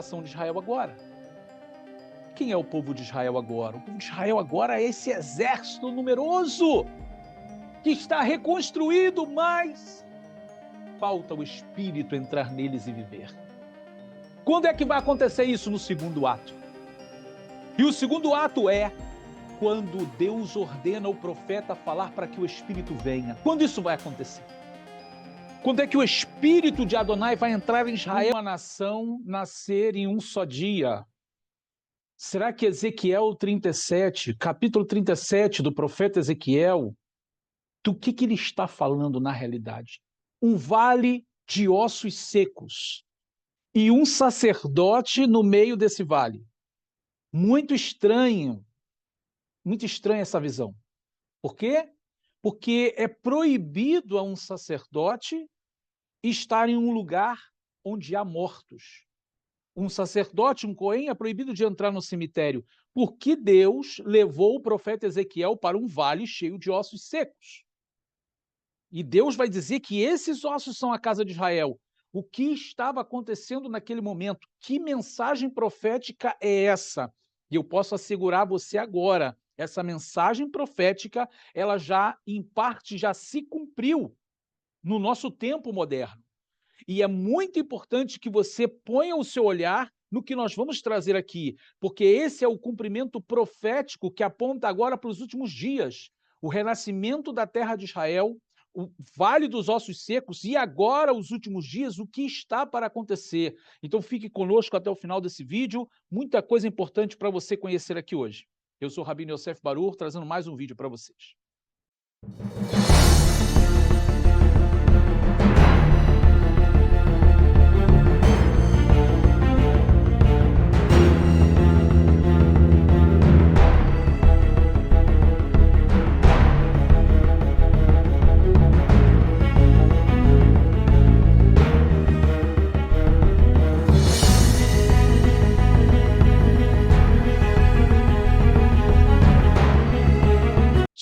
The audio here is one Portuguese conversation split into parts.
nação de Israel agora. Quem é o povo de Israel agora? O povo de Israel agora é esse exército numeroso que está reconstruído, mas falta o Espírito entrar neles e viver. Quando é que vai acontecer isso? No segundo ato. E o segundo ato é quando Deus ordena o profeta falar para que o Espírito venha. Quando isso vai acontecer? Quando é que o Espírito de Adonai vai entrar em Israel? Uma nação nascer em um só dia. Será que Ezequiel 37, capítulo 37 do profeta Ezequiel, do que ele está falando na realidade? Um vale de ossos secos e um sacerdote no meio desse vale. Muito estranha essa visão. Por quê? Porque é proibido a um sacerdote estar em um lugar onde há mortos. Um sacerdote, um cohen, é proibido de entrar no cemitério, porque Deus levou o profeta Ezequiel para um vale cheio de ossos secos. E Deus vai dizer que esses ossos são a casa de Israel. O que estava acontecendo naquele momento? Que mensagem profética é essa? E eu posso assegurar a você agora, essa mensagem profética, ela já, em parte, já se cumpriu no nosso tempo moderno. E é muito importante que você ponha o seu olhar no que nós vamos trazer aqui, porque esse é o cumprimento profético que aponta agora para os últimos dias, o renascimento da terra de Israel, o Vale dos Ossos Secos e agora, os últimos dias, o que está para acontecer. Então fique conosco até o final desse vídeo, muita coisa importante para você conhecer aqui hoje. Eu sou o Rabino Yosef Barur, trazendo mais um vídeo para vocês.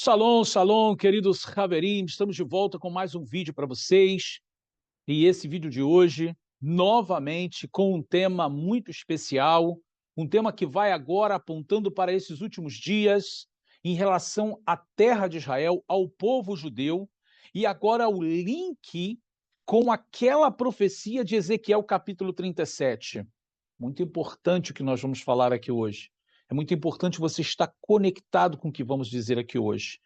Shalom, shalom, queridos Haverim, estamos de volta com mais um vídeo para vocês. E esse vídeo de hoje, novamente, com um tema muito especial, um tema que vai agora apontando para esses últimos dias, em relação à terra de Israel, ao povo judeu, e agora o link com aquela profecia de Ezequiel capítulo 37. Muito importante o que nós vamos falar aqui hoje. É muito importante você estar conectado com o que vamos dizer aqui hoje.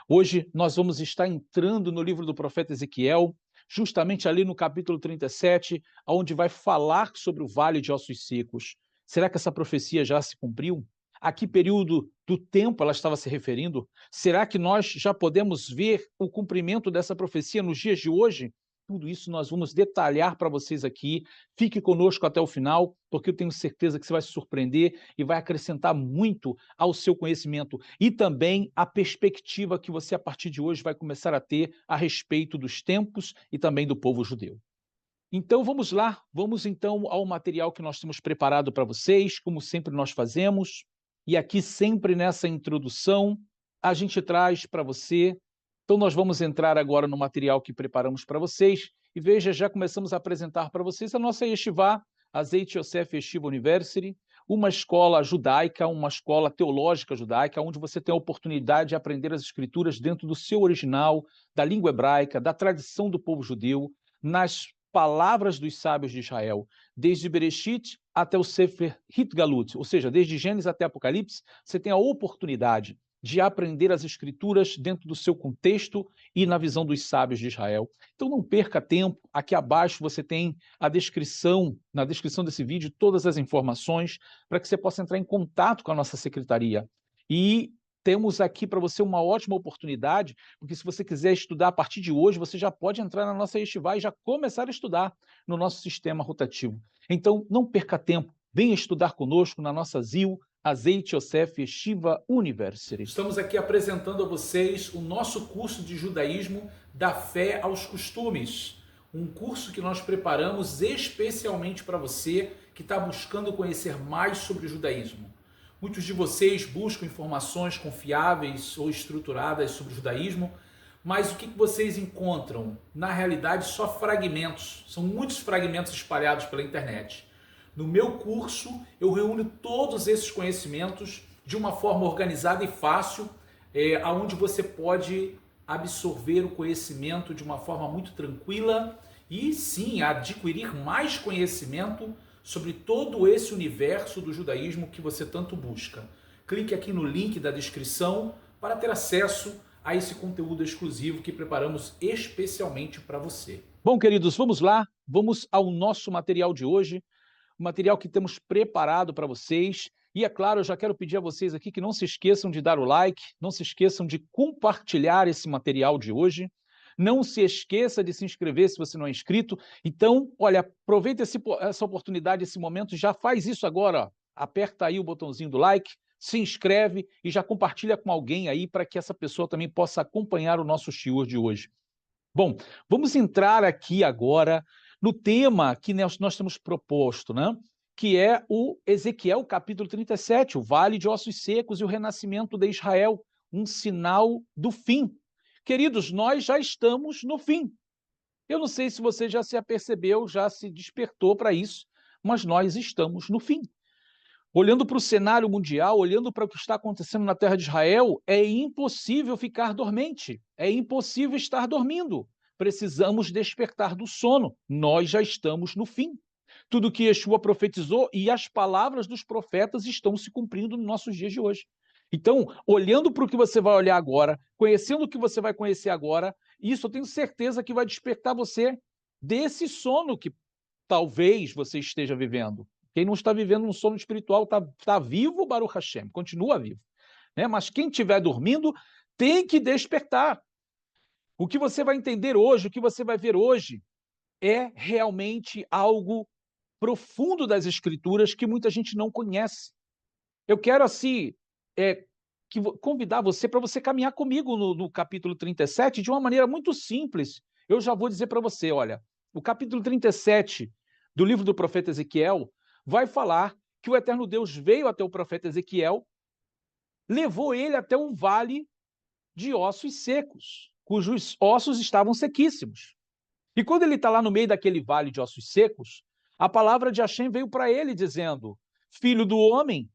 Hoje nós vamos estar entrando no livro do profeta Ezequiel, justamente ali no capítulo 37, onde vai falar sobre o Vale de Ossos Secos. Será que essa profecia já se cumpriu? A que período do tempo ela estava se referindo? Será que nós já podemos ver o cumprimento dessa profecia nos dias de hoje? Tudo isso nós vamos detalhar para vocês aqui. Fique conosco até o final, porque eu tenho certeza que você vai se surpreender e vai acrescentar muito ao seu conhecimento e também a perspectiva que você, a partir de hoje, vai começar a ter a respeito dos tempos e também do povo judeu. Então vamos lá, vamos então ao material que nós temos preparado para vocês, como sempre nós fazemos. E aqui sempre nessa introdução, a gente traz para você. Então nós vamos entrar agora no material que preparamos para vocês e veja, já começamos a apresentar para vocês a nossa Yeshivá, Azeite Yosef Yeshiva University, uma escola judaica, uma escola teológica judaica, onde você tem a oportunidade de aprender as escrituras dentro do seu original, da língua hebraica, da tradição do povo judeu, nas palavras dos sábios de Israel, desde Bereshit até o Sefer Hitgalut, ou seja, desde Gênesis até Apocalipse, você tem a oportunidade de aprender as escrituras dentro do seu contexto e na visão dos sábios de Israel. Então não perca tempo, aqui abaixo você tem a descrição, na descrição desse vídeo, todas as informações para que você possa entrar em contato com a nossa secretaria. E temos aqui para você uma ótima oportunidade, porque se você quiser estudar a partir de hoje, você já pode entrar na nossa Yeshivá e já começar a estudar no nosso sistema rotativo. Então não perca tempo, venha estudar conosco na nossa ZIL, Azeite Yosef Yeshiva University. Estamos aqui apresentando a vocês o nosso curso de judaísmo da fé aos costumes. Um curso que nós preparamos especialmente para você que está buscando conhecer mais sobre o judaísmo. Muitos de vocês buscam informações confiáveis ou estruturadas sobre o judaísmo, mas o que vocês encontram? Na realidade, só fragmentos. São muitos fragmentos espalhados pela internet. No meu curso, eu reúno todos esses conhecimentos de uma forma organizada e fácil, onde você pode absorver o conhecimento de uma forma muito tranquila e sim adquirir mais conhecimento sobre todo esse universo do judaísmo que você tanto busca. Clique aqui no link da descrição para ter acesso a esse conteúdo exclusivo que preparamos especialmente para você. Bom, queridos, vamos lá, vamos ao nosso material de hoje, o material que temos preparado para vocês. E é claro, eu já quero pedir a vocês aqui que não se esqueçam de dar o like, não se esqueçam de compartilhar esse material de hoje, não se esqueça de se inscrever se você não é inscrito. Então, olha, aproveita essa oportunidade, esse momento, já faz isso agora, ó. Aperta aí o botãozinho do like, se inscreve e já compartilha com alguém aí para que essa pessoa também possa acompanhar o nosso shiur de hoje. Bom, vamos entrar aqui agora no tema que nós temos proposto, né? Que é o Ezequiel, capítulo 37, o Vale de Ossos Secos e o Renascimento de Israel, um sinal do fim. Queridos, nós já estamos no fim. Eu não sei se você já se apercebeu, já se despertou para isso, mas nós estamos no fim. Olhando para o cenário mundial, olhando para o que está acontecendo na terra de Israel, é impossível ficar dormente, é impossível estar dormindo. Precisamos despertar do sono, nós já estamos no fim. Tudo que Yeshua profetizou e as palavras dos profetas estão se cumprindo nos nossos dias de hoje. Então, olhando para o que você vai olhar agora, conhecendo o que você vai conhecer agora, isso eu tenho certeza que vai despertar você desse sono que talvez você esteja vivendo. Quem não está vivendo um sono espiritual está vivo, Baruch Hashem, continua vivo. Né? Mas quem estiver dormindo tem que despertar. O que você vai entender hoje, o que você vai ver hoje, é realmente algo profundo das Escrituras que muita gente não conhece. Eu quero, assim, convidar você para você caminhar comigo no capítulo 37 de uma maneira muito simples. Eu já vou dizer para você, olha, o capítulo 37 do livro do profeta Ezequiel vai falar que o eterno Deus veio até o profeta Ezequiel, levou ele até um vale de ossos secos, cujos ossos estavam sequíssimos. E quando ele está lá no meio daquele vale de ossos secos, a palavra de Hashem veio para ele dizendo: Filho do homem,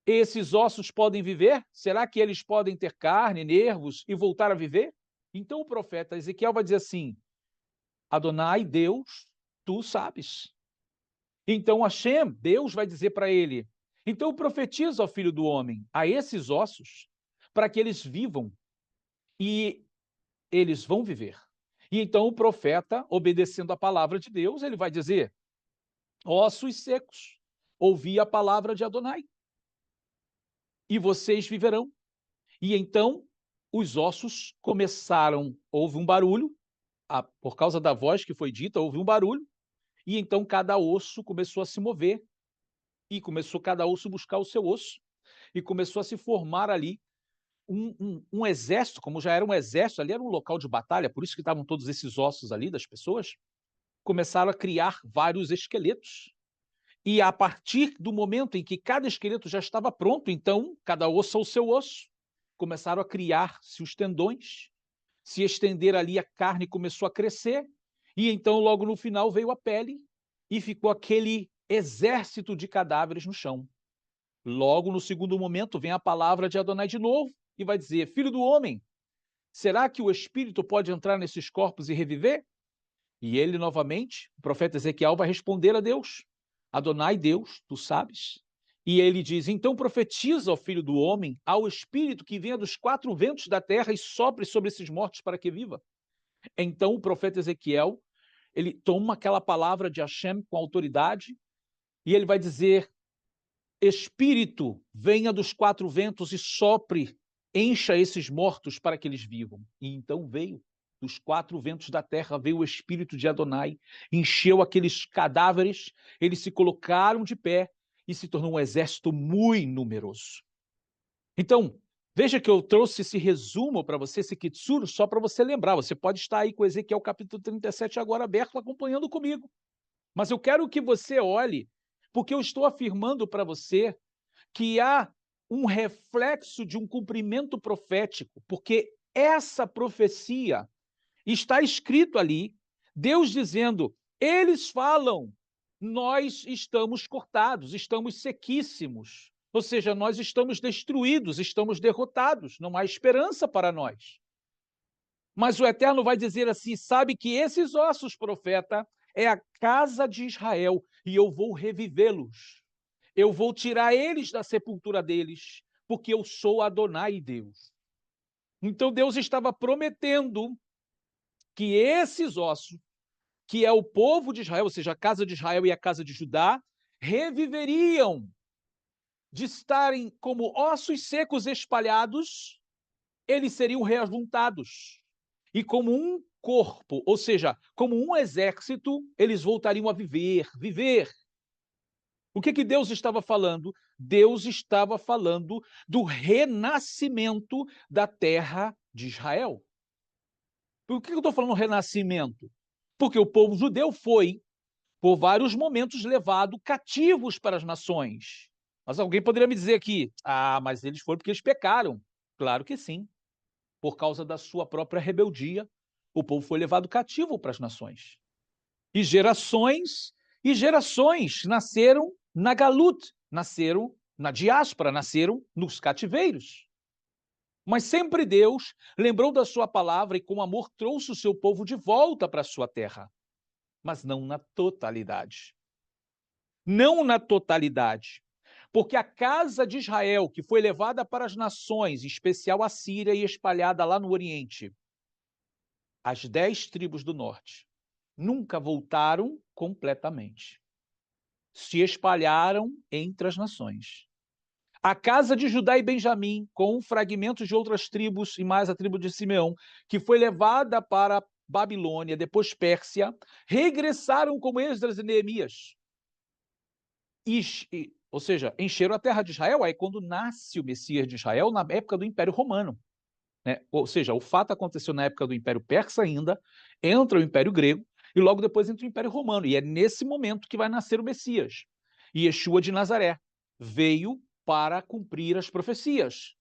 esses ossos podem viver? Será que eles podem ter carne, nervos e voltar a viver? Então o profeta Ezequiel vai dizer assim: Adonai, Deus, tu sabes. Então Hashem, Deus, vai dizer para ele: então profetiza, ó filho do homem, a esses ossos, para que eles vivam, e eles vão viver. E então o profeta, obedecendo a palavra de Deus, ele vai dizer: ossos secos, ouvi a palavra de Adonai, e vocês viverão. E então os ossos começaram, houve um barulho, por causa da voz que foi dita, houve um barulho, e então cada osso começou a se mover, e começou cada osso a buscar o seu osso, e começou a se formar ali um exército, como já era um exército, ali era um local de batalha, por isso que estavam todos esses ossos ali das pessoas, começaram a criar vários esqueletos. E a partir do momento em que cada esqueleto já estava pronto, então, cada osso ao seu osso, começaram a criar-se os tendões, se estender ali, a carne começou a crescer, e então, logo no final, veio a pele, e ficou aquele exército de cadáveres no chão. Logo no segundo momento, vem a palavra de Adonai de novo, e vai dizer: Filho do homem, será que o espírito pode entrar nesses corpos e reviver? E ele, novamente, o profeta Ezequiel, vai responder a Deus: Adonai, Deus, tu sabes. E ele diz: então profetiza ao filho do homem, ao espírito que venha dos quatro ventos da terra e sopre sobre esses mortos para que viva. Então o profeta Ezequiel, ele toma aquela palavra de Hashem com autoridade e ele vai dizer: espírito, venha dos quatro ventos e sopre, encha esses mortos para que eles vivam. E então veio. Dos quatro ventos da terra veio o espírito de Adonai, encheu aqueles cadáveres, eles se colocaram de pé e se tornou um exército muito numeroso. Então, veja que eu trouxe esse resumo para você, esse kitsuru, só para você lembrar. Você pode estar aí com Ezequiel capítulo 37 agora aberto, acompanhando comigo. Mas eu quero que você olhe, porque eu estou afirmando para você que há um reflexo de um cumprimento profético, porque essa profecia está escrito ali, Deus dizendo: eles falam nós estamos cortados, estamos sequíssimos. Ou seja, nós estamos destruídos, estamos derrotados, não há esperança para nós. Mas o Eterno vai dizer assim: sabe que esses ossos, profeta, é a casa de Israel, e eu vou revivê-los. Eu vou tirar eles da sepultura deles, porque eu sou Adonai Deus. Então Deus estava prometendo que esses ossos, que é o povo de Israel, ou seja, a casa de Israel e a casa de Judá, reviveriam, de estarem como ossos secos espalhados, eles seriam reajuntados. E como um corpo, ou seja, como um exército, eles voltariam a viver. O que Deus estava falando? Deus estava falando do renascimento da terra de Israel. Por que eu estou falando renascimento? Porque o povo judeu foi, por vários momentos, levado cativos para as nações. Mas alguém poderia me dizer aqui, mas eles foram porque eles pecaram. Claro que sim. Por causa da sua própria rebeldia, o povo foi levado cativo para as nações. E gerações nasceram na Galut, nasceram na diáspora, nasceram nos cativeiros. Mas sempre Deus lembrou da sua palavra e com amor trouxe o seu povo de volta para a sua terra. Mas não na totalidade. Não na totalidade. Porque a casa de Israel, que foi levada para as nações, em especial a Síria e espalhada lá no Oriente, as 10 tribos do norte, nunca voltaram completamente. Se espalharam entre as nações. A casa de Judá e Benjamim, com fragmentos de outras tribos e mais a tribo de Simeão, que foi levada para Babilônia, depois Pérsia, regressaram como Esdras e Neemias. Ou seja, encheram a terra de Israel, aí quando nasce o Messias de Israel, na época do Império Romano. Né? Ou seja, o fato aconteceu na época do Império Persa ainda, entra o Império Grego, e logo depois entra o Império Romano. E é nesse momento que vai nascer o Messias. E Yeshua de Nazaré veio para cumprir as profecias.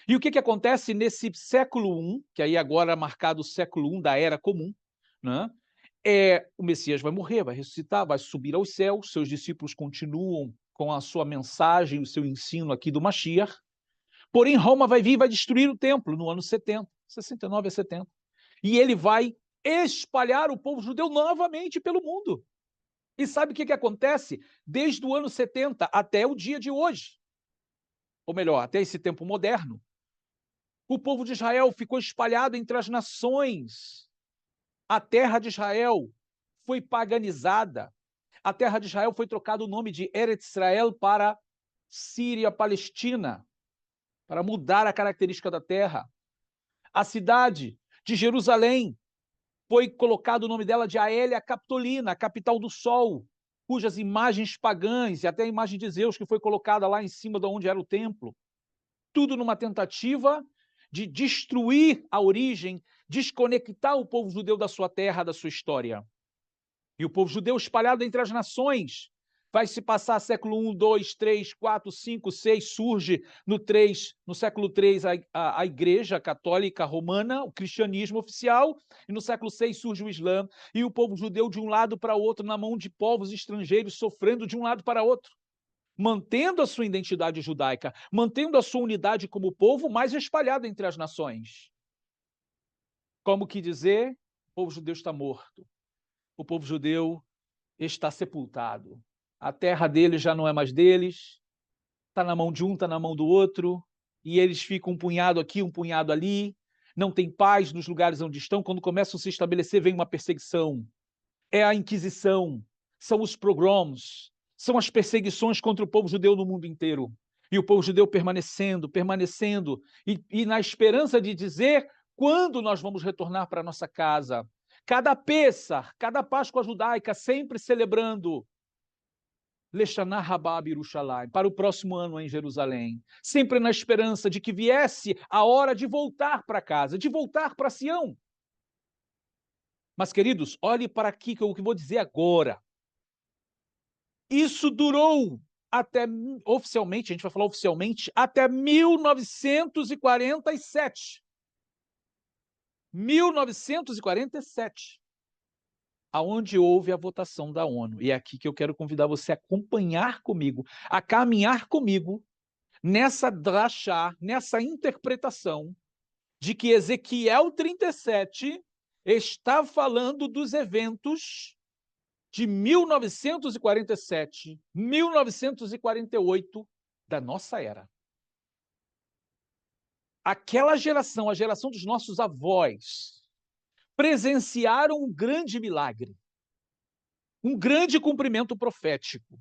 E o que acontece nesse século I, que aí agora é marcado o século I da Era Comum, né? O Messias vai morrer, vai ressuscitar, vai subir aos céus, seus discípulos continuam com a sua mensagem, o seu ensino aqui do Mashiach, porém Roma vai vir e vai destruir o templo no ano 70, 69 a 70, e ele vai espalhar o povo judeu novamente pelo mundo. E sabe o que acontece? Desde o ano 70 até o dia de hoje, ou melhor, até esse tempo moderno, o povo de Israel ficou espalhado entre as nações. A terra de Israel foi paganizada. A terra de Israel foi trocado o nome de Eretz Israel para Síria-Palestina, para mudar a característica da terra. A cidade de Jerusalém foi colocado o nome dela de Aélia Capitolina, a capital do sol, cujas imagens pagãs e até a imagem de Zeus que foi colocada lá em cima de onde era o templo. Tudo numa tentativa de destruir a origem, desconectar o povo judeu da sua terra, da sua história. E o povo judeu espalhado entre as nações vai se passar século 1, 2, 3, 4, 5, 6, surge no século 3 a Igreja Católica Romana, o cristianismo oficial, e no século 6 surge o Islã, e o povo judeu de um lado para o outro, na mão de povos estrangeiros, sofrendo de um lado para outro, mantendo a sua identidade judaica, mantendo a sua unidade como povo, mas espalhado entre as nações. Como que dizer, o povo judeu está morto, o povo judeu está sepultado. A terra deles já não é mais deles, está na mão de um, está na mão do outro, e eles ficam um punhado aqui, um punhado ali, não tem paz nos lugares onde estão. Quando começam a se estabelecer, vem uma perseguição. É a Inquisição, são os pogroms, são as perseguições contra o povo judeu no mundo inteiro. E o povo judeu permanecendo, e na esperança de dizer quando nós vamos retornar para a nossa casa. Cada Pêssar, cada Páscoa judaica, sempre celebrando Leshanah Rabá Yerushalayim, para o próximo ano em Jerusalém, sempre na esperança de que viesse a hora de voltar para casa, de voltar para Sião. Mas, queridos, olhe para aqui que eu vou dizer agora. Isso durou até, oficialmente, a gente vai falar oficialmente, até 1947. 1947. aonde houve a votação da ONU. E é aqui que eu quero convidar você a acompanhar comigo, a caminhar comigo nessa drachá, nessa interpretação de que Ezequiel 37 está falando dos eventos de 1947, 1948 da nossa era. Aquela geração, a geração dos nossos avós, presenciaram um grande milagre, um grande cumprimento profético.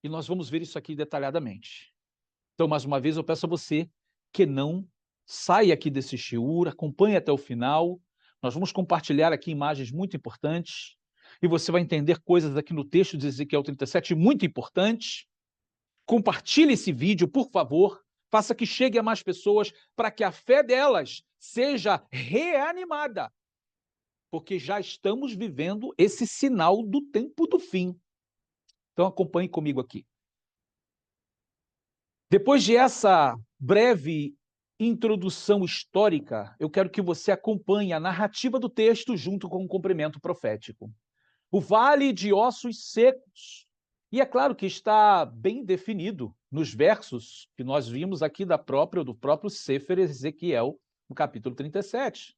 E nós vamos ver isso aqui detalhadamente. Então, mais uma vez, eu peço a você que não saia aqui desse shiur, acompanhe até o final. Nós vamos compartilhar aqui imagens muito importantes e você vai entender coisas aqui no texto de Ezequiel 37 muito importantes. Compartilhe esse vídeo, por favor. Faça que chegue a mais pessoas para que a fé delas seja reanimada. Porque já estamos vivendo esse sinal do tempo do fim. Então acompanhe comigo aqui. Depois de essa breve introdução histórica, eu quero que você acompanhe a narrativa do texto junto com o cumprimento profético. O vale de ossos secos. E é claro que está bem definido nos versos que nós vimos aqui do próprio Sefer Ezequiel, no capítulo 37.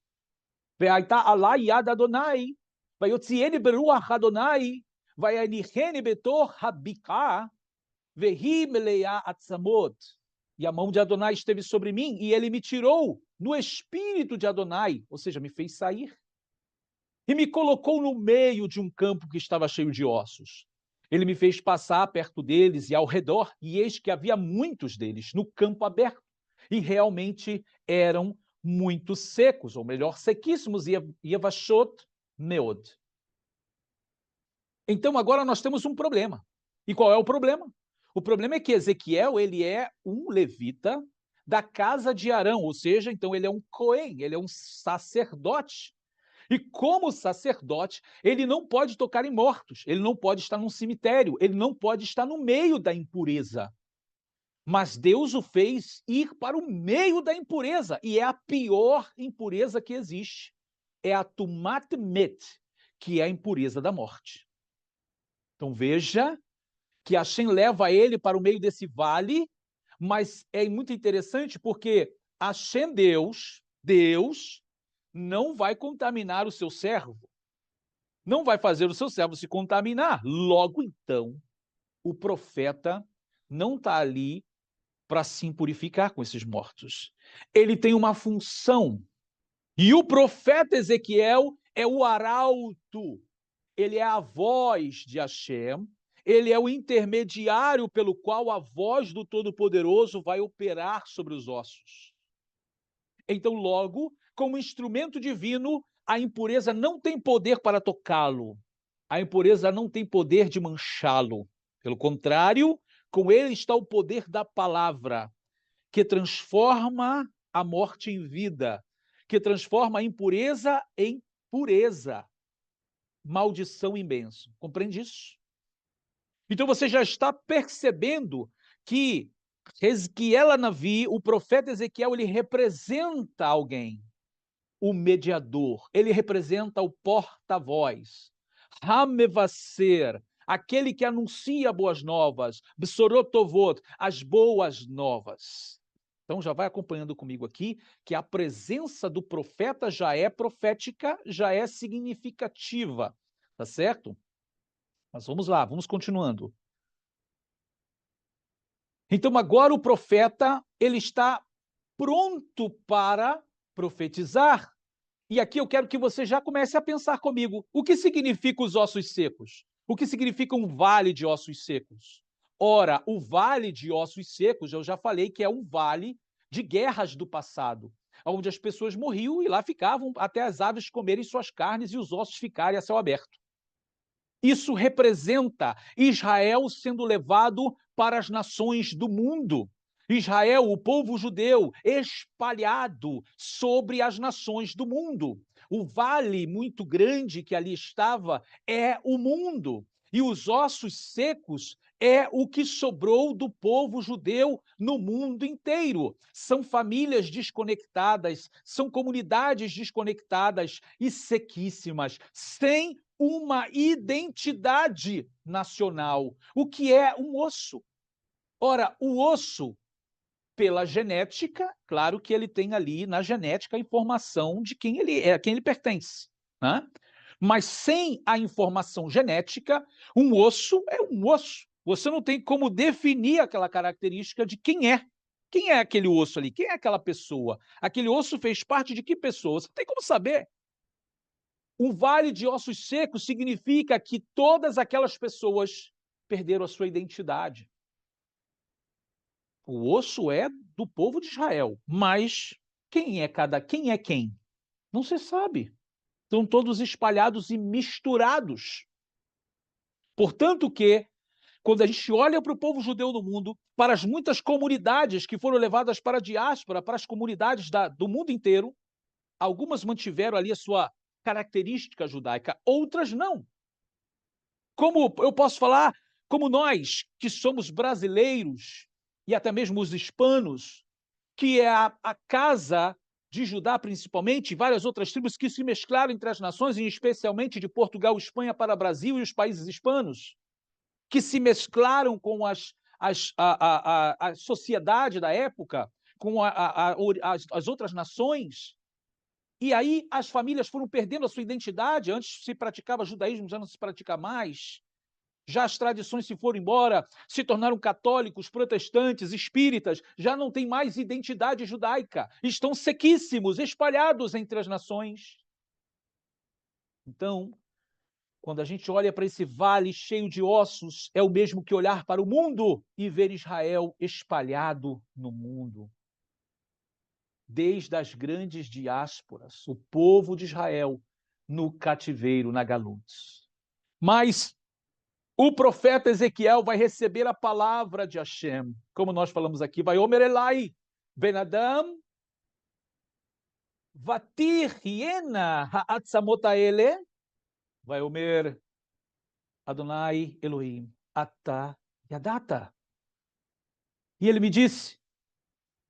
Ve'ayta alai yad Adonai, vayotzieni beruach Adonai, vayanicheni betor habikah, vehi meleah atzamot. E a mão de Adonai esteve sobre mim, e ele me tirou no espírito de Adonai, ou seja, me fez sair, e me colocou no meio de um campo que estava cheio de ossos. Ele me fez passar perto deles e ao redor, e eis que havia muitos deles no campo aberto, e realmente eram muito secos, ou melhor, sequíssimos, Yevashot meod. Então agora nós temos um problema. E qual é o problema? O problema é que Ezequiel, ele é um levita da casa de Arão, ou seja, então ele é um Cohen, ele é um sacerdote. E como sacerdote, ele não pode tocar em mortos, ele não pode estar num cemitério, ele não pode estar no meio da impureza. Mas Deus o fez ir para o meio da impureza, e é a pior impureza que existe. É a Tumat Met, que é a impureza da morte. Então veja que Hashem leva ele para o meio desse vale, mas é muito interessante porque Hashem, Deus, não vai contaminar o seu servo. Não vai fazer o seu servo se contaminar. Logo, então, o profeta não está ali para se impurificar com esses mortos. Ele tem uma função. E o profeta Ezequiel é o arauto. Ele é a voz de Hashem. Ele é o intermediário pelo qual a voz do Todo-Poderoso vai operar sobre os ossos. Então, logo, como instrumento divino, a impureza não tem poder para tocá-lo. A impureza não tem poder de manchá-lo. Pelo contrário, com ele está o poder da palavra, que transforma a morte em vida, que transforma a impureza em pureza, maldição em bênção. Compreende isso? Então você já está percebendo que Ezequiel Navi, o profeta Ezequiel, ele representa alguém, o mediador, ele representa o porta-voz, Hamevasser, aquele que anuncia boas novas, Bsorotovot, as boas novas. Então já vai acompanhando comigo aqui que a presença do profeta já é profética, já é significativa, tá certo? Mas vamos lá, vamos continuando. Então agora o profeta, ele está pronto para profetizar. E aqui eu quero que você já comece a pensar comigo. O que significa os ossos secos? O que significa um vale de ossos secos? Ora, o vale de ossos secos, eu já falei que é um vale de guerras do passado, onde as pessoas morriam e lá ficavam até as aves comerem suas carnes e os ossos ficarem a céu aberto. Isso representa Israel sendo levado para as nações do mundo. Israel, o povo judeu, espalhado sobre as nações do mundo. O vale muito grande que ali estava é o mundo. E os ossos secos é o que sobrou do povo judeu no mundo inteiro. São famílias desconectadas, são comunidades desconectadas e sequíssimas, sem uma identidade nacional. O que é um osso? Ora, o osso, pela genética, claro que ele tem ali na genética a informação de quem ele é, a quem ele pertence, né? Mas sem a informação genética, um osso é um osso. Você não tem como definir aquela característica de quem é. Quem é aquele osso ali? Quem é aquela pessoa? Aquele osso fez parte de que pessoa? Você não tem como saber. Um vale de ossos secos significa que todas aquelas pessoas perderam a sua identidade. O osso é do povo de Israel, mas quem é quem? Não se sabe. Estão todos espalhados e misturados. Portanto que, quando a gente olha para o povo judeu no mundo, para as muitas comunidades que foram levadas para a diáspora, para as comunidades do mundo inteiro, algumas mantiveram ali a sua característica judaica, outras não. Como eu posso falar, como nós, que somos brasileiros, e até mesmo os hispanos, que é a casa de Judá, principalmente, e várias outras tribos que se mesclaram entre as nações, e especialmente de Portugal, Espanha para Brasil e os países hispanos, que se mesclaram com a sociedade da época, com as outras nações. E aí as famílias foram perdendo a sua identidade. Antes se praticava judaísmo, já não se pratica mais. Já as tradições se foram embora, se tornaram católicos, protestantes, espíritas, já não tem mais identidade judaica. Estão sequíssimos, espalhados entre as nações. Então, quando a gente olha para esse vale cheio de ossos, é o mesmo que olhar para o mundo e ver Israel espalhado no mundo. Desde as grandes diásporas, o povo de Israel no cativeiro, na Galute. Mas o profeta Ezequiel vai receber a palavra de Hashem, como nós falamos aqui, vai Omer Elai, Ben Adam, Vatir Hiena Ha'atzamot Haele, vai Omer Adonai Elohim, Ata Yadata. E ele me disse,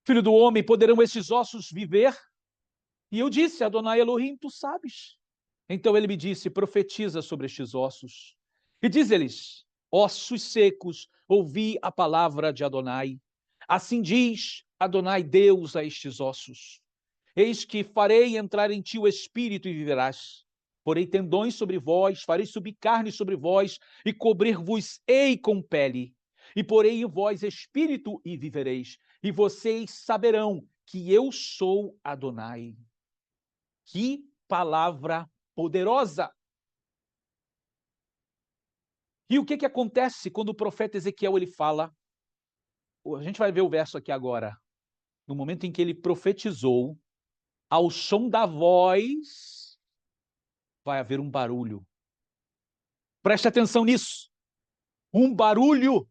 filho do homem, poderão estes ossos viver? E eu disse, Adonai Elohim, tu sabes. Então ele me disse, profetiza sobre estes ossos. E diz-lhes, ossos secos, ouvi a palavra de Adonai. Assim diz Adonai Deus a estes ossos. Eis que farei entrar em ti o espírito e viverás. Porei tendões sobre vós, farei subir carne sobre vós, e cobrir-vos-ei com pele. E porei em vós espírito e vivereis. E vocês saberão que eu sou Adonai. Que palavra poderosa! E o que acontece quando o profeta Ezequiel ele fala? A gente vai ver o verso aqui agora. No momento em que ele profetizou, ao som da voz, vai haver um barulho. Preste atenção nisso. Um barulho.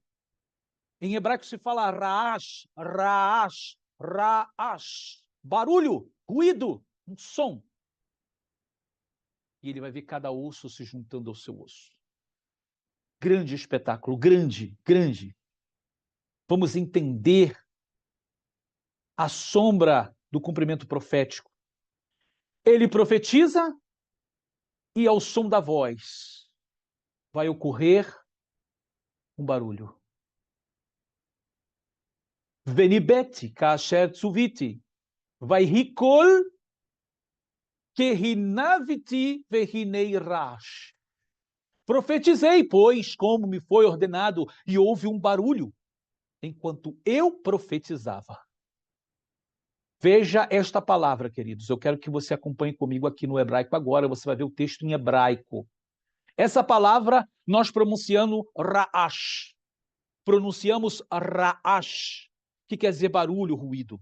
Em hebraico se fala raash, raash, raash. Barulho, ruído, um som. E ele vai ver cada osso se juntando ao seu osso. Grande espetáculo, grande, grande. Vamos entender a sombra do cumprimento profético. Ele profetiza e ao som da voz vai ocorrer um barulho. Venibeti kasher tsuviti, vai rikol kehinaviti vehinei rash. Profetizei, pois, como me foi ordenado, e houve um barulho enquanto eu profetizava. Veja esta palavra, queridos. Eu quero que você acompanhe comigo aqui no hebraico agora. Você vai ver o texto em hebraico. Essa palavra nós pronunciamos ra'ash. Pronunciamos ra'ash, que quer dizer barulho, ruído.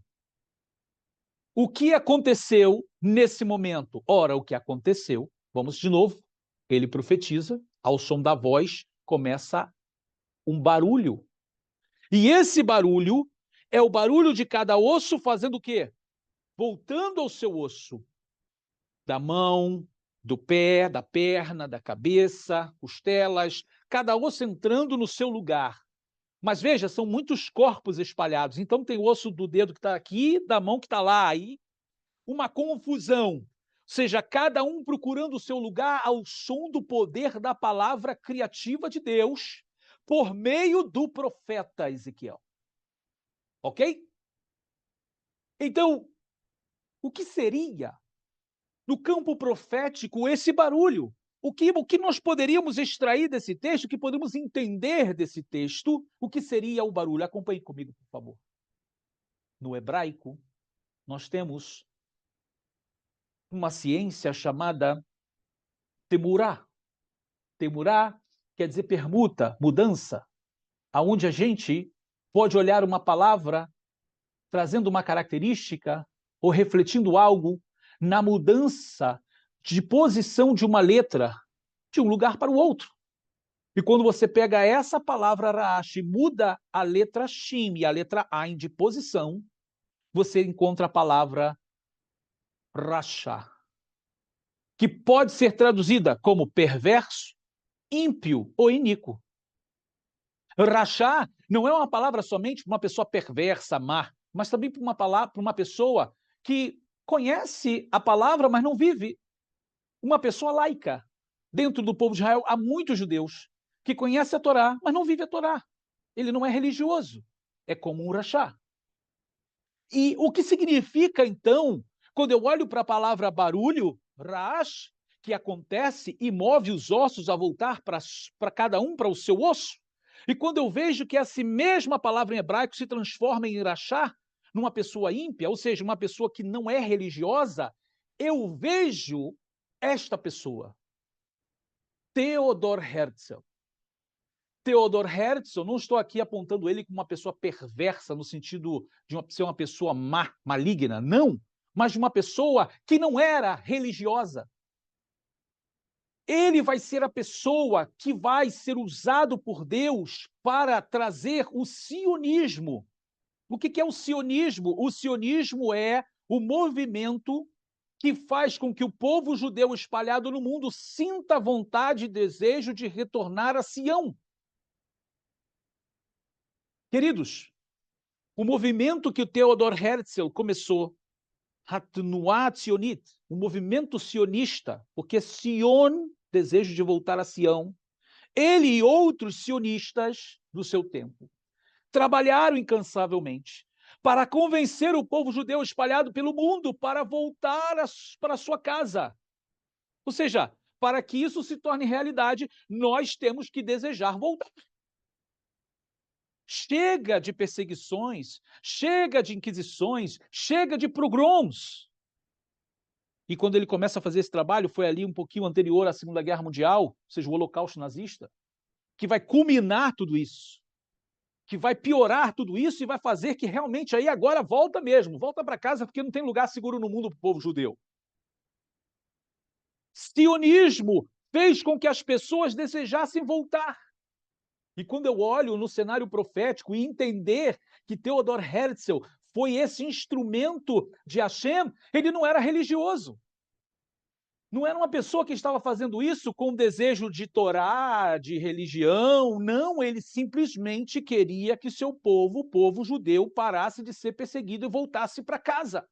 O que aconteceu nesse momento? Ora, o que aconteceu, vamos de novo, ele profetiza, ao som da voz começa um barulho. E esse barulho é o barulho de cada osso fazendo o quê? Voltando ao seu osso. Da mão, do pé, da perna, da cabeça, costelas, cada osso entrando no seu lugar. Mas veja, são muitos corpos espalhados. Então tem o osso do dedo que está aqui, da mão que está lá. Aí uma confusão. seja, cada um procurando o seu lugar ao som do poder da palavra criativa de Deus, por meio do profeta Ezequiel. Ok? Então, o que seria, no campo profético, esse barulho? O que nós poderíamos extrair desse texto, o que podemos entender desse texto? O que seria o barulho? Acompanhe comigo, por favor. No hebraico, nós temos uma ciência chamada temurá. Temurá quer dizer permuta, mudança, aonde a gente pode olhar uma palavra trazendo uma característica ou refletindo algo na mudança de posição de uma letra de um lugar para o outro. E quando você pega essa palavra Raash e muda a letra Shin e a letra Ain de posição, você encontra a palavra Rashá, que pode ser traduzida como perverso, ímpio ou iníquo. Rachá não é uma palavra somente para uma pessoa perversa, má, mas também para uma pessoa que conhece a palavra, mas não vive. Uma pessoa laica. Dentro do povo de Israel há muitos judeus que conhecem a Torá, mas não vivem a Torá. Ele não é religioso. É como um rachá. E o que significa, então, quando eu olho para a palavra barulho, raash, que acontece e move os ossos a voltar para cada um para o seu osso? E quando eu vejo que essa mesma palavra em hebraico se transforma em rachá, numa pessoa ímpia, ou seja, uma pessoa que não é religiosa, eu vejo esta pessoa, Theodor Herzl. Theodor Herzl, não estou aqui apontando ele como uma pessoa perversa, no sentido de ser uma pessoa má, maligna, não, mas de uma pessoa que não era religiosa. Ele vai ser a pessoa que vai ser usado por Deus para trazer o sionismo. O que é o sionismo? O sionismo é o movimento que faz com que o povo judeu espalhado no mundo sinta vontade e desejo de retornar a Sião. Queridos, o movimento que o Theodor Herzl começou, Hatnuat Sionit, o movimento sionista, porque Sion, desejo de voltar a Sião, ele e outros sionistas do seu tempo trabalharam incansavelmente para convencer o povo judeu espalhado pelo mundo para voltar para a sua casa. Ou seja, para que isso se torne realidade, nós temos que desejar voltar. Chega de perseguições, chega de inquisições, chega de pogroms. E quando ele começa a fazer esse trabalho, foi ali um pouquinho anterior à Segunda Guerra Mundial, ou seja, o Holocausto nazista, que vai culminar tudo isso, que vai piorar tudo isso e vai fazer que realmente aí agora volta mesmo, volta para casa porque não tem lugar seguro no mundo para o povo judeu. Sionismo fez com que as pessoas desejassem voltar. E quando eu olho no cenário profético e entender que Theodor Herzl foi esse instrumento de Hashem, ele não era religioso. Não era uma pessoa que estava fazendo isso com desejo de Torá, de religião, não, ele simplesmente queria que seu povo, o povo judeu, parasse de ser perseguido e voltasse para casa.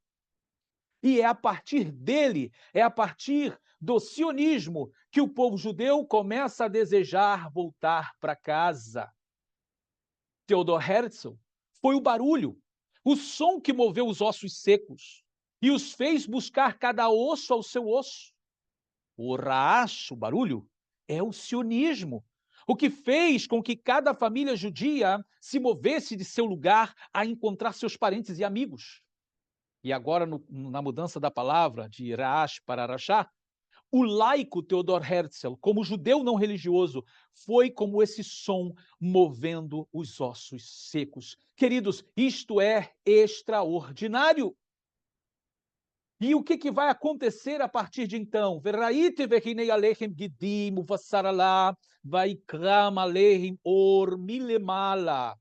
E é a partir dele, é a partir do sionismo que o povo judeu começa a desejar voltar para casa. Theodor Herzl foi o barulho, o som que moveu os ossos secos e os fez buscar cada osso ao seu osso. O raash, o barulho, é o sionismo, o que fez com que cada família judia se movesse de seu lugar a encontrar seus parentes e amigos. E agora, na mudança da palavra de raash para rachá, o laico Theodor Herzl, como judeu não religioso, foi como esse som movendo os ossos secos. Queridos, isto é extraordinário. E o que vai acontecer a partir de então? Veraite vechinei alechem gidim uvassaralá vaikram alechem or milemala.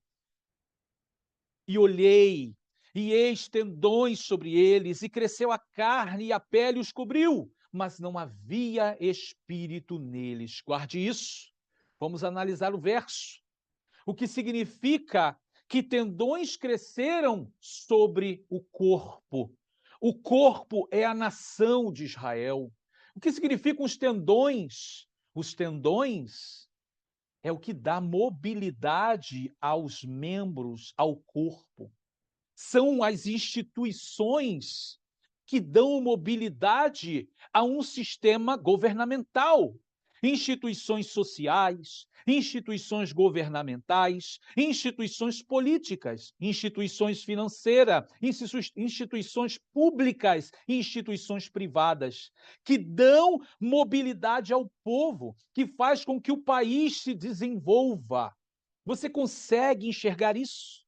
E olhei, e eis tendões sobre eles, e cresceu a carne, e a pele os cobriu, mas não havia espírito neles. Guarde isso. Vamos analisar o verso. O que significa que tendões cresceram sobre o corpo. O corpo é a nação de Israel. O que significam os tendões? Os tendões é o que dá mobilidade aos membros, ao corpo. São as instituições que dão mobilidade a um sistema governamental. Instituições sociais, instituições governamentais, instituições políticas, instituições financeiras, instituições públicas e instituições privadas, que dão mobilidade ao povo, que faz com que o país se desenvolva. Você consegue enxergar isso?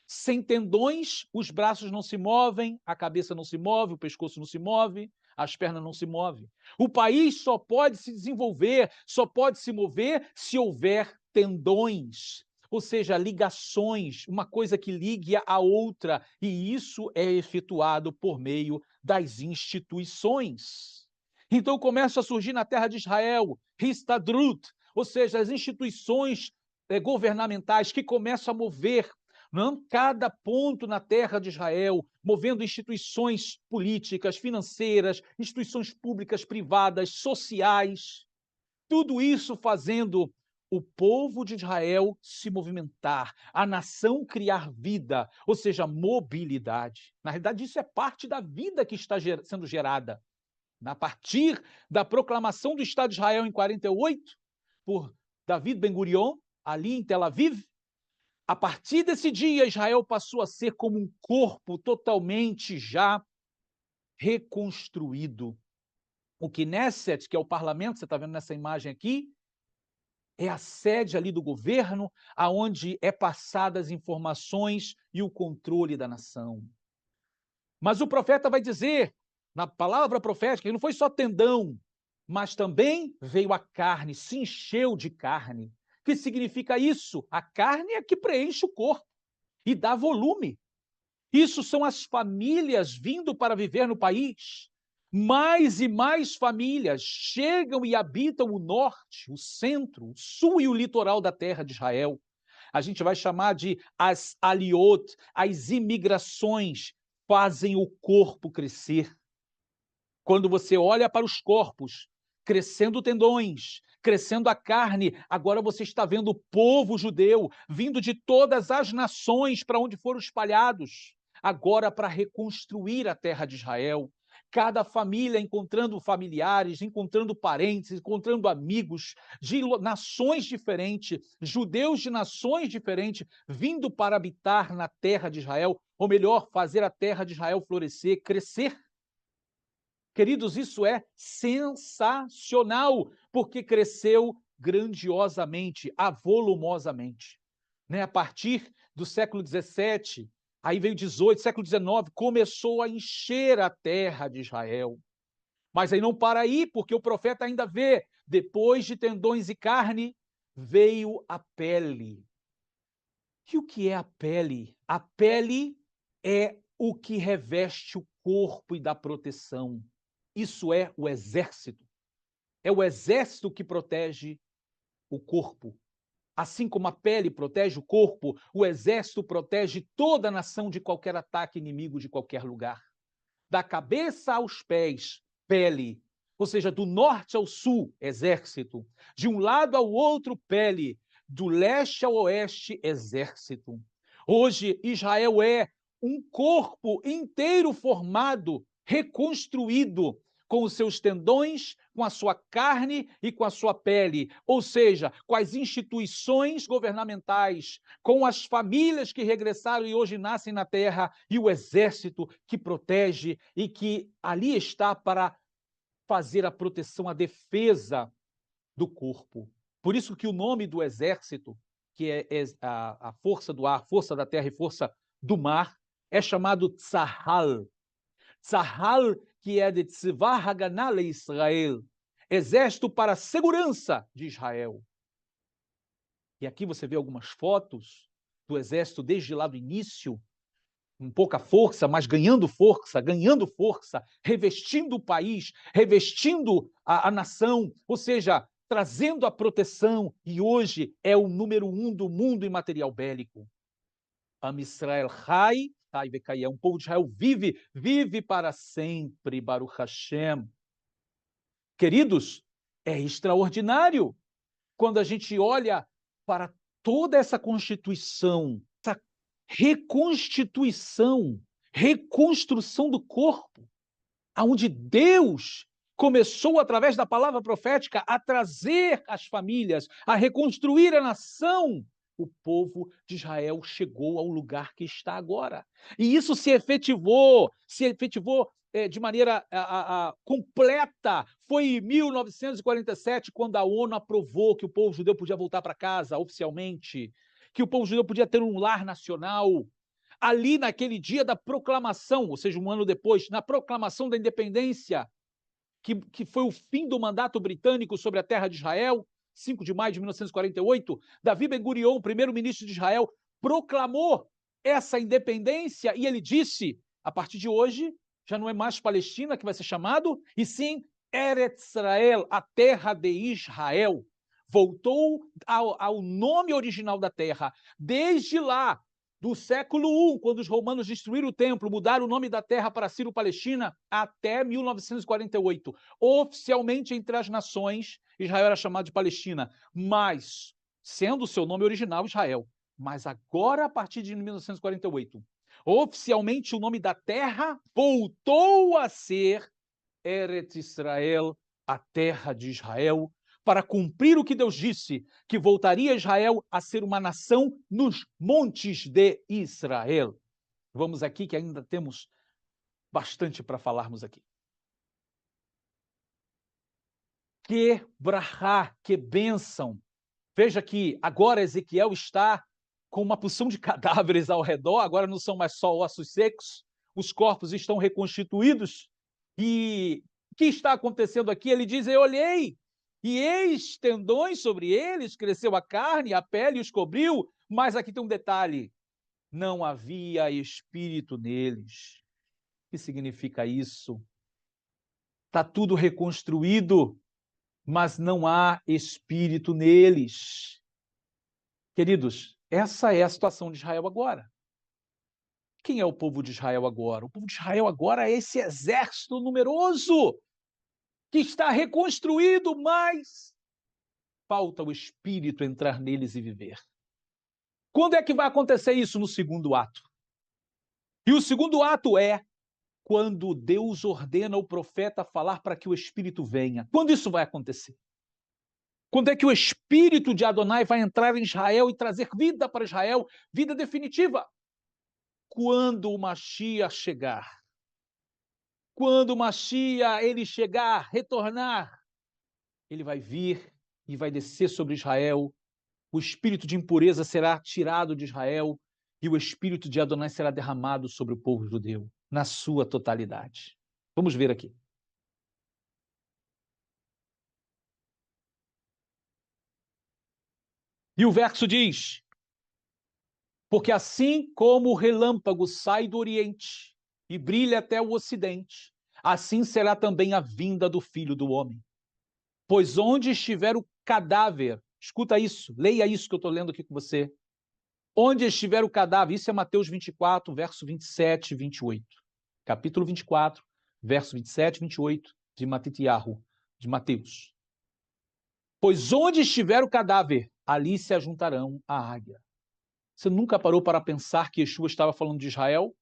Sem tendões, os braços não se movem, a cabeça não se move, o pescoço não se move, as pernas não se movem. O país só pode se desenvolver, só pode se mover se houver tendões, ou seja, ligações, uma coisa que ligue a outra, e isso é efetuado por meio das instituições. Então começa a surgir na terra de Israel, Histadrut, ou seja, as instituições governamentais que começam a mover não? Cada ponto na terra de Israel, movendo instituições políticas, financeiras, instituições públicas, privadas, sociais, tudo isso fazendo o povo de Israel se movimentar, a nação criar vida, ou seja, mobilidade. Na realidade, isso é parte da vida que está sendo gerada. A partir da proclamação do Estado de Israel em 48, por David Ben-Gurion, ali em Tel Aviv, a partir desse dia, Israel passou a ser como um corpo totalmente já reconstruído. O Knesset, que é o parlamento, você está vendo nessa imagem aqui, é a sede ali do governo, aonde é passadas as informações e o controle da nação. Mas o profeta vai dizer, na palavra profética, que não foi só tendão, mas também veio a carne, se encheu de carne. O que significa isso? A carne é que preenche o corpo e dá volume. Isso são as famílias vindo para viver no país. Mais e mais famílias chegam e habitam o norte, o centro, o sul e o litoral da terra de Israel. A gente vai chamar de as aliot, as imigrações fazem o corpo crescer. Quando você olha para os corpos, crescendo tendões, crescendo a carne, agora você está vendo o povo judeu vindo de todas as nações para onde foram espalhados, agora para reconstruir a terra de Israel. Cada família encontrando familiares, encontrando parentes, encontrando amigos de nações diferentes, judeus de nações diferentes, vindo para habitar na terra de Israel, ou melhor, fazer a terra de Israel florescer, crescer. Queridos, isso é sensacional, porque cresceu grandiosamente, avolumosamente. Né? A partir do século XVII, aí veio XVIII, século XIX, começou a encher a terra de Israel. Mas aí não para aí, porque o profeta ainda vê, depois de tendões e carne, veio a pele. E o que é a pele? A pele é o que reveste o corpo e dá proteção. Isso é o exército. É o exército que protege o corpo. Assim como a pele protege o corpo, o exército protege toda a nação de qualquer ataque inimigo de qualquer lugar. Da cabeça aos pés, pele. Ou seja, do norte ao sul, exército. De um lado ao outro, pele. Do leste ao oeste, exército. Hoje, Israel é um corpo inteiro formado, reconstruído, com os seus tendões, com a sua carne e com a sua pele, ou seja, com as instituições governamentais, com as famílias que regressaram e hoje nascem na terra, e o exército que protege e que ali está para fazer a proteção, a defesa do corpo. Por isso que o nome do exército, que é a força do ar, força da terra e força do mar, é chamado Tzahal. Tzahal, que é de Tzivah Haganah Israel, exército para a segurança de Israel. E aqui você vê algumas fotos do exército desde lá do início, com pouca força, mas ganhando força, revestindo o país, revestindo a nação, ou seja, trazendo a proteção, e hoje é o número 1 do mundo em material bélico. Am Israel Chai, um povo de Israel vive para sempre, Baruch Hashem. Queridos, é extraordinário quando a gente olha para toda essa constituição, essa reconstituição, reconstrução do corpo, aonde Deus começou, através da palavra profética, a trazer as famílias, a reconstruir a nação. O povo de Israel chegou ao lugar que está agora. E isso se efetivou de maneira completa. Foi em 1947, quando a ONU aprovou que o povo judeu podia voltar para casa oficialmente, que o povo judeu podia ter um lar nacional. Ali, naquele dia da proclamação, ou seja, um ano depois, na proclamação da independência, que foi o fim do mandato britânico sobre a terra de Israel, 5 de maio de 1948, Davi Ben-Gurion, o primeiro-ministro de Israel, proclamou essa independência e ele disse, a partir de hoje, já não é mais Palestina que vai ser chamado, e sim Eretz Israel, a terra de Israel. Voltou ao nome original da terra. Desde lá, do século I, quando os romanos destruíram o templo, mudaram o nome da terra para Sírio-Palestina, até 1948. Oficialmente, entre as nações, Israel era chamado de Palestina, mas, sendo o seu nome original, Israel. Mas agora, a partir de 1948, oficialmente o nome da terra voltou a ser Eretz Israel, a terra de Israel, para cumprir o que Deus disse, que voltaria Israel a ser uma nação nos montes de Israel. Vamos aqui, que ainda temos bastante para falarmos aqui. Que brahá, que bênção. Veja que agora Ezequiel está com uma porção de cadáveres ao redor, agora não são mais só ossos secos, os corpos estão reconstituídos. E o que está acontecendo aqui? Ele diz, eu olhei, e eis tendões sobre eles, cresceu a carne, a pele os cobriu, mas aqui tem um detalhe, não havia espírito neles. O que significa isso? Está tudo reconstruído, mas não há espírito neles. Queridos, essa é a situação de Israel agora. Quem é o povo de Israel agora? O povo de Israel agora é esse exército numeroso que está reconstruído, mas falta o Espírito entrar neles e viver. Quando é que vai acontecer isso? No segundo ato. E o segundo ato é quando Deus ordena o profeta falar para que o Espírito venha. Quando isso vai acontecer? Quando é que o Espírito de Adonai vai entrar em Israel e trazer vida para Israel, vida definitiva? Quando o Mashiach chegar. Quando o Mashiach ele chegar, retornar, ele vai vir e vai descer sobre Israel, o espírito de impureza será tirado de Israel e o espírito de Adonai será derramado sobre o povo judeu, na sua totalidade. Vamos ver aqui. E o verso diz, porque assim como o relâmpago sai do Oriente e brilha até o Ocidente, assim será também a vinda do Filho do Homem. Pois onde estiver o cadáver, escuta isso, leia isso que eu estou lendo aqui com você. Onde estiver o cadáver, isso é Mateus 24, verso 27 e 28. Capítulo 24, verso 27 e 28 de Matitiahu, de Mateus. Pois onde estiver o cadáver, ali se ajuntarão a águia. Você nunca parou para pensar que Yeshua estava falando de Israel?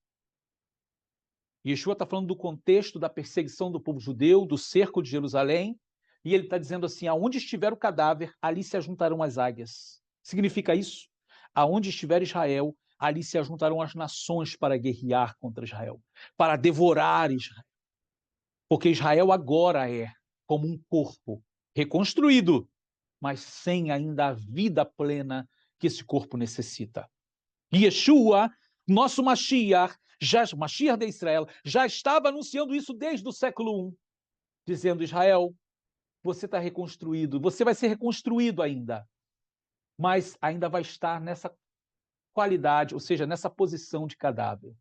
Yeshua está falando do contexto da perseguição do povo judeu, do cerco de Jerusalém, e ele está dizendo assim, aonde estiver o cadáver, ali se ajuntarão as águias. Significa isso? Aonde estiver Israel, ali se ajuntarão as nações para guerrear contra Israel, para devorar Israel. Porque Israel agora é como um corpo reconstruído, mas sem ainda a vida plena que esse corpo necessita. E Yeshua, nosso Mashiach de Israel, já estava anunciando isso desde o século I, dizendo, Israel, você está reconstruído, você vai ser reconstruído ainda, mas ainda vai estar nessa qualidade, ou seja, nessa posição de cadáver.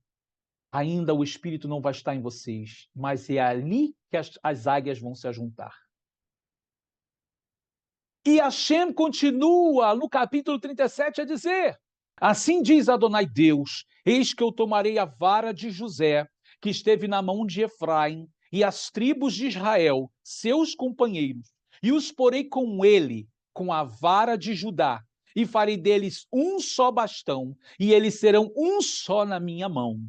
Ainda o Espírito não vai estar em vocês, mas é ali que as águias vão se ajuntar. E Hashem continua no capítulo 37 a dizer, Assim diz Adonai Deus, eis que eu tomarei a vara de José, que esteve na mão de Efraim, e as tribos de Israel, seus companheiros, e os porei com ele, com a vara de Judá, e farei deles um só bastão, e eles serão um só na minha mão.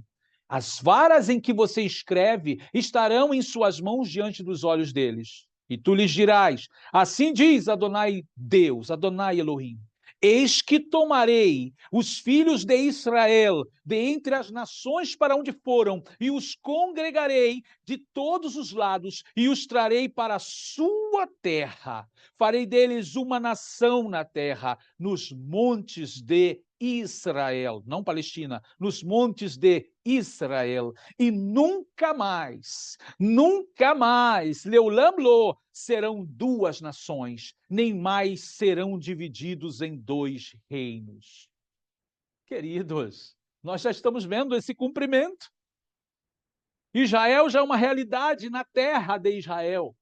As varas em que você escreve estarão em suas mãos diante dos olhos deles. E tu lhes dirás, assim diz Adonai Deus, Adonai Elohim, eis que tomarei os filhos de Israel de entre as nações para onde foram, e os congregarei de todos os lados, e os trarei para a sua terra. Farei deles uma nação na terra, nos montes de Israel, não Palestina, nos montes de Israel, e nunca mais, Leulam Lo, serão duas nações, nem mais serão divididos em dois reinos. Queridos, nós já estamos vendo esse cumprimento. Israel já é uma realidade na terra de Israel.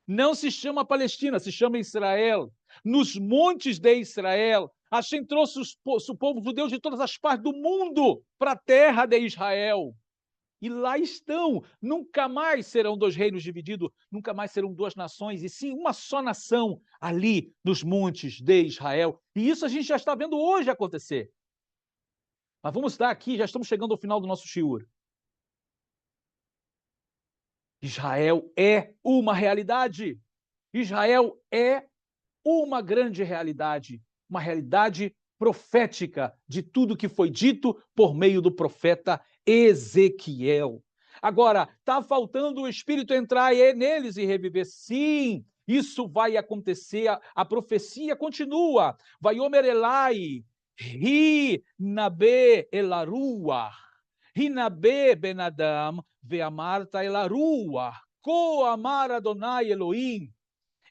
Não se chama Palestina, se chama Israel. Nos montes de Israel, Hashem trouxe o povo judeu de todas as partes do mundo para a terra de Israel. E lá estão. Nunca mais serão dois reinos divididos, nunca mais serão duas nações, e sim uma só nação ali nos montes de Israel. E isso a gente já está vendo hoje acontecer. Mas vamos estar aqui, já estamos chegando ao final do nosso shiur. Israel é uma realidade. Israel é uma grande realidade, uma realidade profética de tudo que foi dito por meio do profeta Ezequiel. Agora, está faltando o Espírito entrar neles e reviver. Sim, isso vai acontecer, a profecia continua. Vai Omer Elai, Ri Nabe Elarua, Ri Nabe Ben Adam, Veamarta Elarua, Ko Amar Adonai Elohim.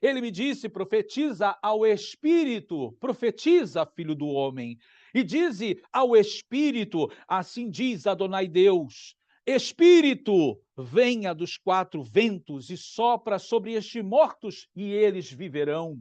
Ele me disse, profetiza ao Espírito, profetiza, filho do homem, e dize ao Espírito, assim diz Adonai Deus, Espírito, venha dos quatro ventos e sopra sobre estes mortos, e eles viverão.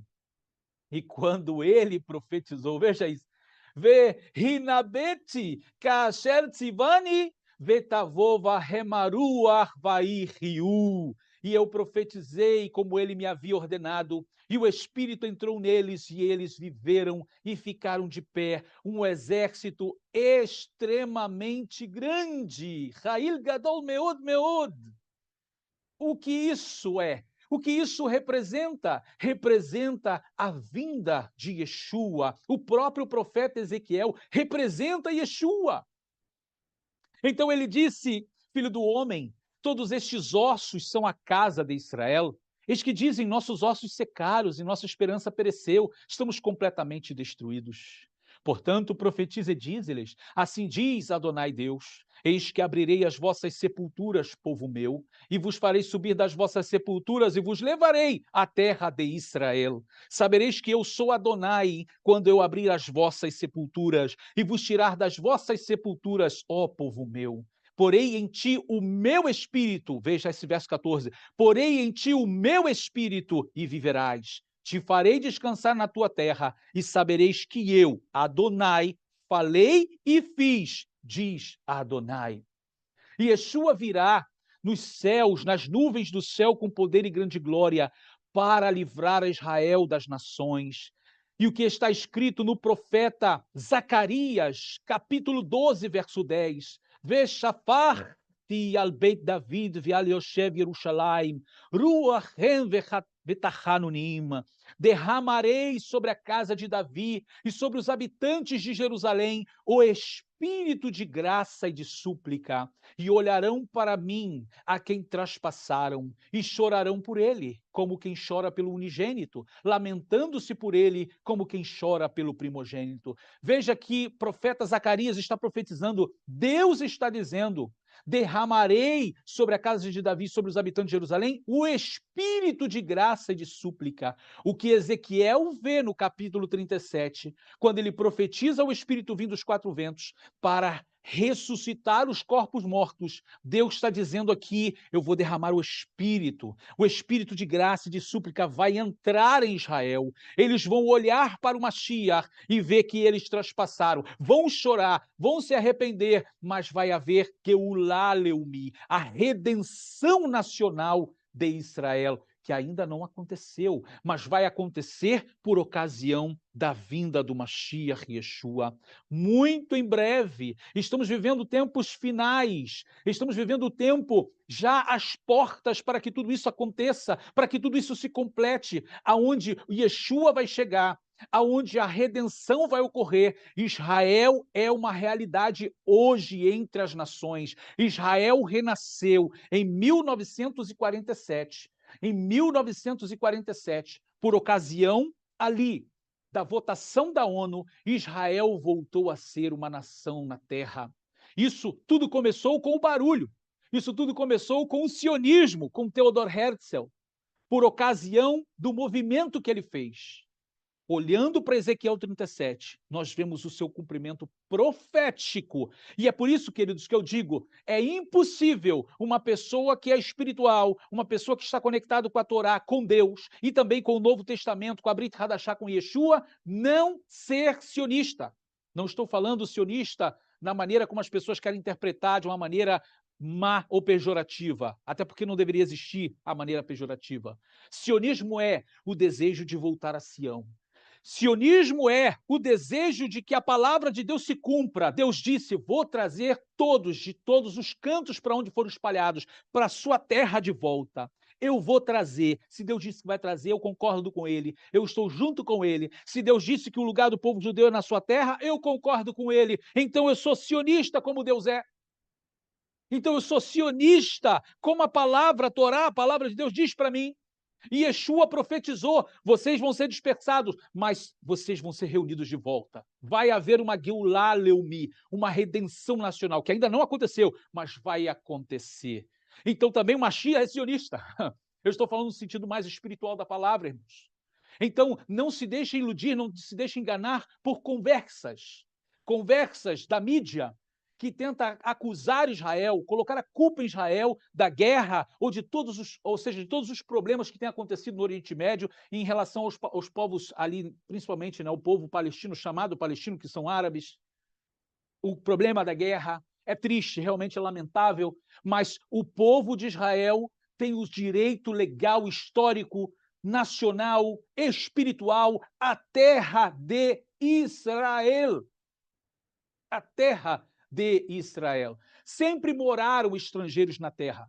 E quando ele profetizou, veja isso, Ve hinabeti kasher tzivani vetavova remaru arvai riu. E eu profetizei como ele me havia ordenado, e o Espírito entrou neles, e eles viveram e ficaram de pé, um exército extremamente grande. Rail gadol meod meod. O que isso é? O que isso representa? Representa a vinda de Yeshua. O próprio profeta Ezequiel representa Yeshua. Então ele disse, filho do homem, todos estes ossos são a casa de Israel. Eis que dizem, nossos ossos secaram e nossa esperança pereceu, estamos completamente destruídos. Portanto, profetiza e dize-lhes, assim diz Adonai Deus, eis que abrirei as vossas sepulturas, povo meu, e vos farei subir das vossas sepulturas e vos levarei à terra de Israel. Sabereis que eu sou Adonai, quando eu abrir as vossas sepulturas e vos tirar das vossas sepulturas, ó povo meu. Porei em ti o meu espírito, veja esse verso 14, porei em ti o meu espírito e viverás. Te farei descansar na tua terra e sabereis que eu, Adonai, falei e fiz, diz Adonai. E Yeshua virá nos céus, nas nuvens do céu, com poder e grande glória, para livrar a Israel das nações. E o que está escrito no profeta Zacarias, capítulo 12, verso 10. Veshafar al Beit David ve'al Yoshev Yerushalayim, ruachem vetachanunim. Derramarei sobre a casa de Davi e sobre os habitantes de Jerusalém o espírito de graça e de súplica, e olharão para mim a quem traspassaram, e chorarão por ele, como quem chora pelo unigênito, lamentando-se por ele, como quem chora pelo primogênito. Veja que o profeta Zacarias está profetizando, Deus está dizendo, derramarei sobre a casa de Davi, sobre os habitantes de Jerusalém, o espírito de graça e de súplica. O que Ezequiel vê no capítulo 37, quando ele profetiza o espírito vindo dos quatro ventos, para ressuscitar os corpos mortos. Deus está dizendo aqui, eu vou derramar o Espírito de graça e de súplica vai entrar em Israel. Eles vão olhar para o Mashiach e ver que eles traspassaram, vão chorar, vão se arrepender, mas vai haver Geulah Leumi, a redenção nacional de Israel, que ainda não aconteceu, mas vai acontecer por ocasião da vinda do Mashiach Yeshua. Muito em breve, estamos vivendo tempos finais, estamos vivendo o tempo já às portas para que tudo isso aconteça, para que tudo isso se complete, aonde Yeshua vai chegar, aonde a redenção vai ocorrer. Israel é uma realidade hoje entre as nações. Israel renasceu em 1947. Em 1947, por ocasião ali da votação da ONU, Israel voltou a ser uma nação na terra. Isso tudo começou com o barulho. Isso tudo começou com o sionismo, com Theodor Herzl, por ocasião do movimento que ele fez. Olhando para Ezequiel 37, nós vemos o seu cumprimento profético. E é por isso, queridos, que eu digo, é impossível uma pessoa que é espiritual, uma pessoa que está conectada com a Torá, com Deus, e também com o Novo Testamento, com a Brit Hadashah, com Yeshua, não ser sionista. Não estou falando sionista na maneira como as pessoas querem interpretar, de uma maneira má ou pejorativa, até porque não deveria existir a maneira pejorativa. Sionismo é o desejo de voltar a Sião. Sionismo é o desejo de que a palavra de Deus se cumpra. Deus disse, vou trazer todos, de todos os cantos para onde foram espalhados, para a sua terra de volta. Eu vou trazer. Se Deus disse que vai trazer, eu concordo com ele. Eu estou junto com ele. Se Deus disse que o lugar do povo judeu é na sua terra, eu concordo com ele. Então eu sou sionista como Deus é. Então eu sou sionista como a palavra, a Torá, a palavra de Deus diz para mim. E Yeshua profetizou, vocês vão ser dispersados, mas vocês vão ser reunidos de volta. Vai haver uma Geulah Leumi, uma redenção nacional, que ainda não aconteceu, mas vai acontecer. Então também o Mashiach é sionista. Eu estou falando no sentido mais espiritual da palavra, irmãos. Então não se deixe iludir, não se deixe enganar por conversas da mídia, que tenta acusar Israel, colocar a culpa em Israel da guerra ou de todos os problemas que têm acontecido no Oriente Médio em relação aos povos ali, principalmente, né, o povo palestino, chamado palestino, que são árabes. O problema da guerra é triste, realmente é lamentável, mas o povo de Israel tem o direito legal, histórico, nacional, espiritual, à terra de Israel. A terra de Israel. Sempre moraram estrangeiros na terra.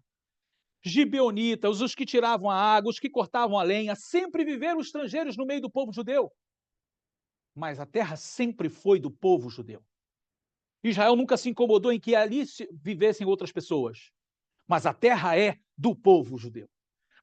Gibeonitas, os que tiravam a água, os que cortavam a lenha, sempre viveram estrangeiros no meio do povo judeu. Mas a terra sempre foi do povo judeu. Israel nunca se incomodou em que ali vivessem outras pessoas. Mas a terra é do povo judeu.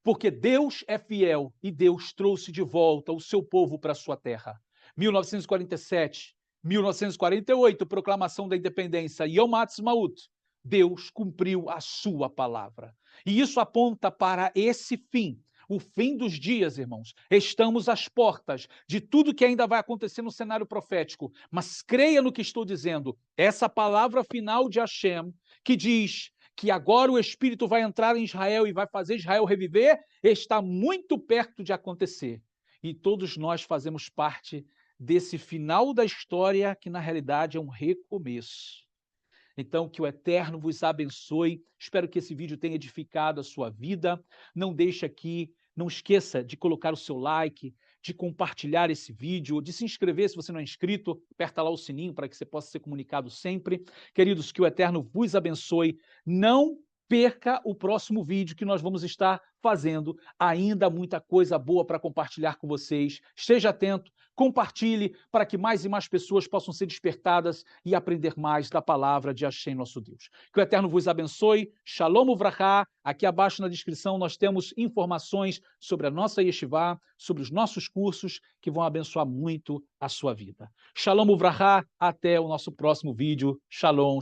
Porque Deus é fiel e Deus trouxe de volta o seu povo para a sua terra. 1947, 1948, proclamação da independência, Yom Ha'atzmaut, Deus cumpriu a sua palavra. E isso aponta para esse fim, o fim dos dias, irmãos. Estamos às portas de tudo que ainda vai acontecer no cenário profético, mas creia no que estou dizendo. Essa palavra final de Hashem, que diz que agora o Espírito vai entrar em Israel e vai fazer Israel reviver, está muito perto de acontecer. E todos nós fazemos parte desse final da história, que na realidade é um recomeço. Então, que o Eterno vos abençoe. Espero que esse vídeo tenha edificado a sua vida. Não deixe aqui, não esqueça de colocar o seu like, de compartilhar esse vídeo, de se inscrever se você não é inscrito, aperta lá o sininho para que você possa ser comunicado sempre. Queridos, que o Eterno vos abençoe. Não perca o próximo vídeo que nós vamos estar fazendo. Ainda muita coisa boa para compartilhar com vocês. Esteja atento, compartilhe para que mais e mais pessoas possam ser despertadas e aprender mais da palavra de Hashem, nosso Deus. Que o Eterno vos abençoe. Shalom Uvrachá. Aqui abaixo na descrição nós temos informações sobre a nossa yeshivá, sobre os nossos cursos que vão abençoar muito a sua vida. Shalom Uvrachá. Até o nosso próximo vídeo. Shalom.